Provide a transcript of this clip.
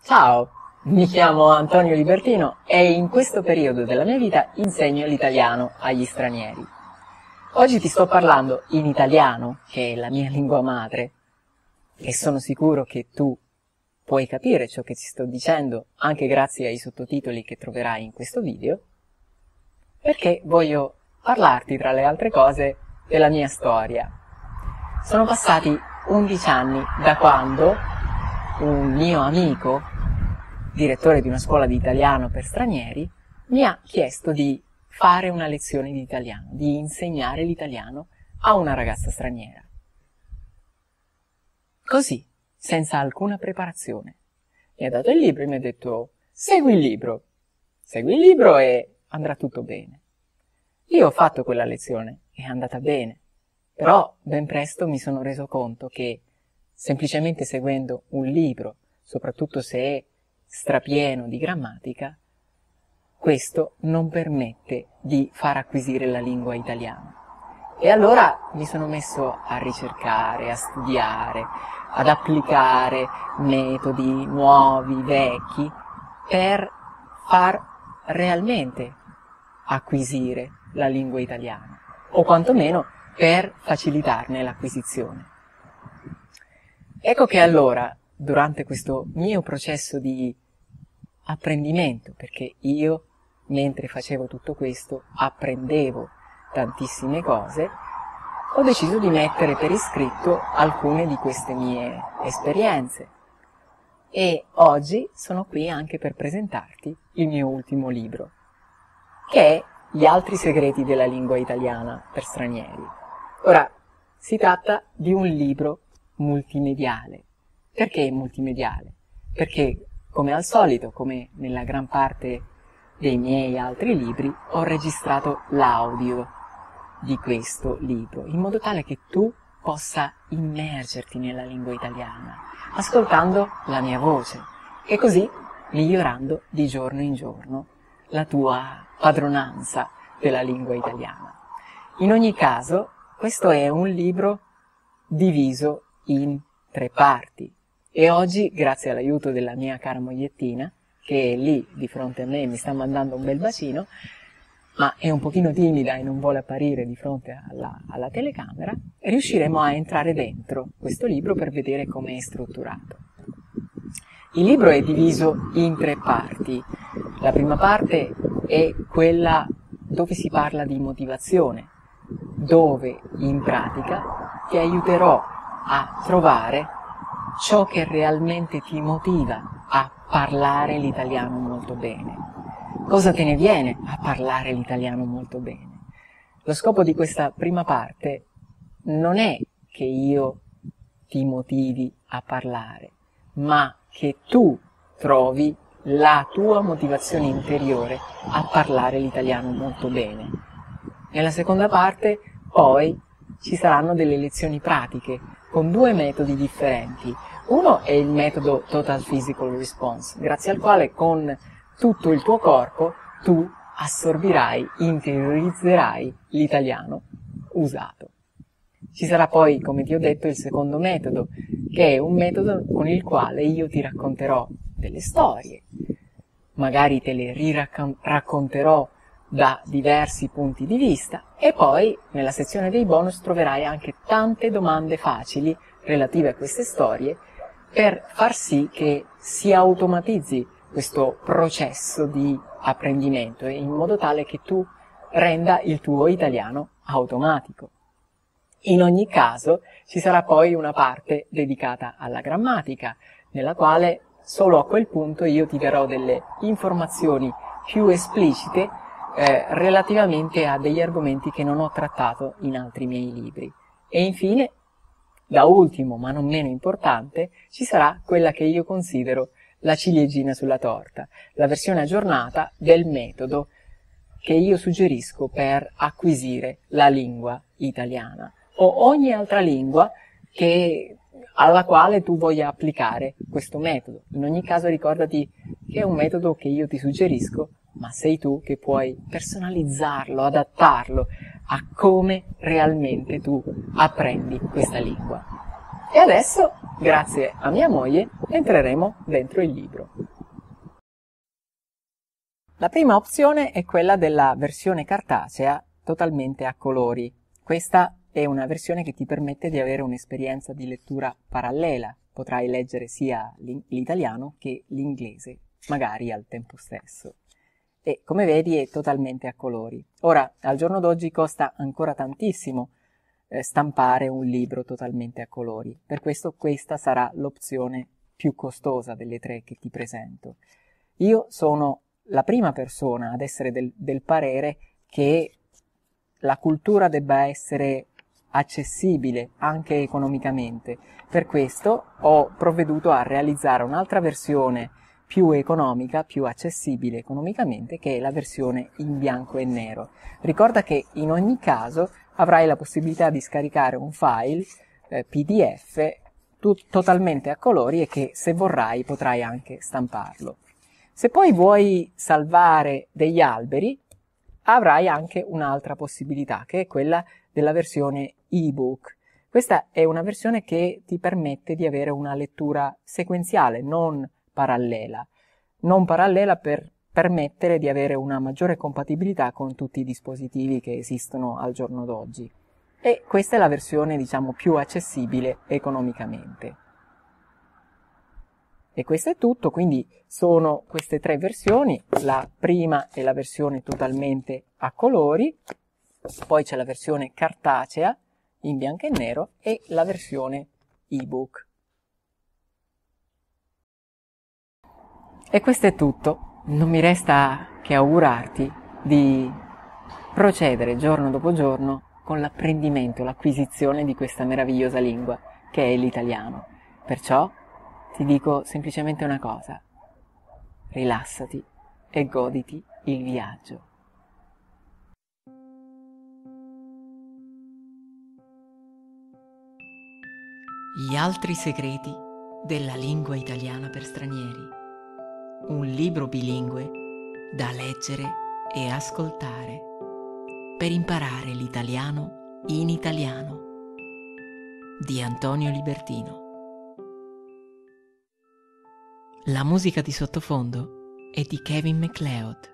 Ciao, mi chiamo Antonio Libertino e in questo periodo della mia vita insegno l'italiano agli stranieri. Oggi ti sto parlando in italiano, che è la mia lingua madre, e sono sicuro che tu puoi capire ciò che ti sto dicendo anche grazie ai sottotitoli che troverai in questo video, perché voglio parlarti, tra le altre cose, della mia storia. Sono passati 11 anni da quando un mio amico, direttore di una scuola di italiano per stranieri, mi ha chiesto di fare una lezione di italiano, di insegnare l'italiano a una ragazza straniera. Così, senza alcuna preparazione. Mi ha dato il libro e mi ha detto: segui il libro e andrà tutto bene. Io ho fatto quella lezione, è andata bene, però ben presto mi sono reso conto che semplicemente seguendo un libro, soprattutto se è strapieno di grammatica, questo non permette di far acquisire la lingua italiana. E allora mi sono messo a ricercare, a studiare, ad applicare metodi nuovi, vecchi, per far realmente acquisire la lingua italiana, o quantomeno per facilitarne l'acquisizione. Ecco che allora, durante questo mio processo di apprendimento, perché io, mentre facevo tutto questo, apprendevo tantissime cose, ho deciso di mettere per iscritto alcune di queste mie esperienze. E oggi sono qui anche per presentarti il mio ultimo libro, che è Gli altri segreti della lingua italiana per stranieri. Ora, si tratta di un libro multimediale. Perché multimediale? Perché, come al solito, come nella gran parte dei miei altri libri, ho registrato l'audio di questo libro, in modo tale che tu possa immergerti nella lingua italiana, ascoltando la mia voce, e così migliorando di giorno in giorno la tua padronanza della lingua italiana. In ogni caso, questo è un libro diviso in 3 parti. E oggi, grazie all'aiuto della mia cara mogliettina, che è lì di fronte a me e mi sta mandando un bel bacino, ma è un pochino timida e non vuole apparire di fronte alla telecamera, riusciremo a entrare dentro questo libro per vedere come è strutturato. Il libro è diviso in 3 parti. La prima parte è quella dove si parla di motivazione, dove in pratica ti aiuterò a trovare ciò che realmente ti motiva a parlare l'italiano molto bene. Cosa te ne viene a parlare l'italiano molto bene? Lo scopo di questa prima parte non è che io ti motivi a parlare, ma che tu trovi la tua motivazione interiore a parlare l'italiano molto bene. Nella seconda parte, poi, ci saranno delle lezioni pratiche con 2 metodi differenti. Uno è il metodo Total Physical Response, grazie al quale con tutto il tuo corpo tu assorbirai, interiorizzerai l'italiano usato. Ci sarà poi, come ti ho detto, il secondo metodo, che è un metodo con il quale io ti racconterò delle storie, magari te le racconterò da diversi punti di vista, e poi nella sezione dei bonus troverai anche tante domande facili relative a queste storie per far sì che si automatizzi questo processo di apprendimento in modo tale che tu renda il tuo italiano automatico. In ogni caso ci sarà poi una parte dedicata alla grammatica, nella quale solo a quel punto io ti darò delle informazioni più esplicite relativamente a degli argomenti che non ho trattato in altri miei libri. E infine, da ultimo ma non meno importante, ci sarà quella che io considero la ciliegina sulla torta, la versione aggiornata del metodo che io suggerisco per acquisire la lingua italiana o ogni altra lingua alla quale tu voglia applicare questo metodo. In ogni caso ricordati che è un metodo che io ti suggerisco, ma sei tu che puoi personalizzarlo, adattarlo a come realmente tu apprendi questa lingua. E adesso grazie a mia moglie, entreremo dentro il libro. La prima opzione è quella della versione cartacea totalmente a colori. Questa è una versione che ti permette di avere un'esperienza di lettura parallela. Potrai leggere sia l'italiano che l'inglese, magari al tempo stesso. E come vedi è totalmente a colori. Ora, al giorno d'oggi costa ancora tantissimo stampare un libro totalmente a colori. Per questo questa sarà l'opzione più costosa delle tre che ti presento. Io sono la prima persona ad essere del parere che la cultura debba essere accessibile anche economicamente. Per questo ho provveduto a realizzare un'altra versione più economica, più accessibile economicamente, che è la versione in bianco e nero. Ricorda che in ogni caso avrai la possibilità di scaricare un file PDF totalmente a colori e che se vorrai potrai anche stamparlo. Se poi vuoi salvare degli alberi, avrai anche un'altra possibilità, che è quella della versione ebook. Questa è una versione che ti permette di avere una lettura sequenziale, non parallela per permettere di avere una maggiore compatibilità con tutti i dispositivi che esistono al giorno d'oggi. E questa è la versione, diciamo, più accessibile economicamente. E questo è tutto, quindi sono queste tre versioni. La prima è la versione totalmente a colori, poi c'è la versione cartacea in bianco e nero e la versione ebook. E questo è tutto. Non mi resta che augurarti di procedere giorno dopo giorno con l'apprendimento, l'acquisizione di questa meravigliosa lingua che è l'italiano. Perciò ti dico semplicemente una cosa: rilassati e goditi il viaggio. Gli altri segreti della lingua italiana per stranieri. Un libro bilingue da leggere e ascoltare per imparare l'italiano in italiano di Antonio Libertino. La musica di sottofondo è di Kevin MacLeod.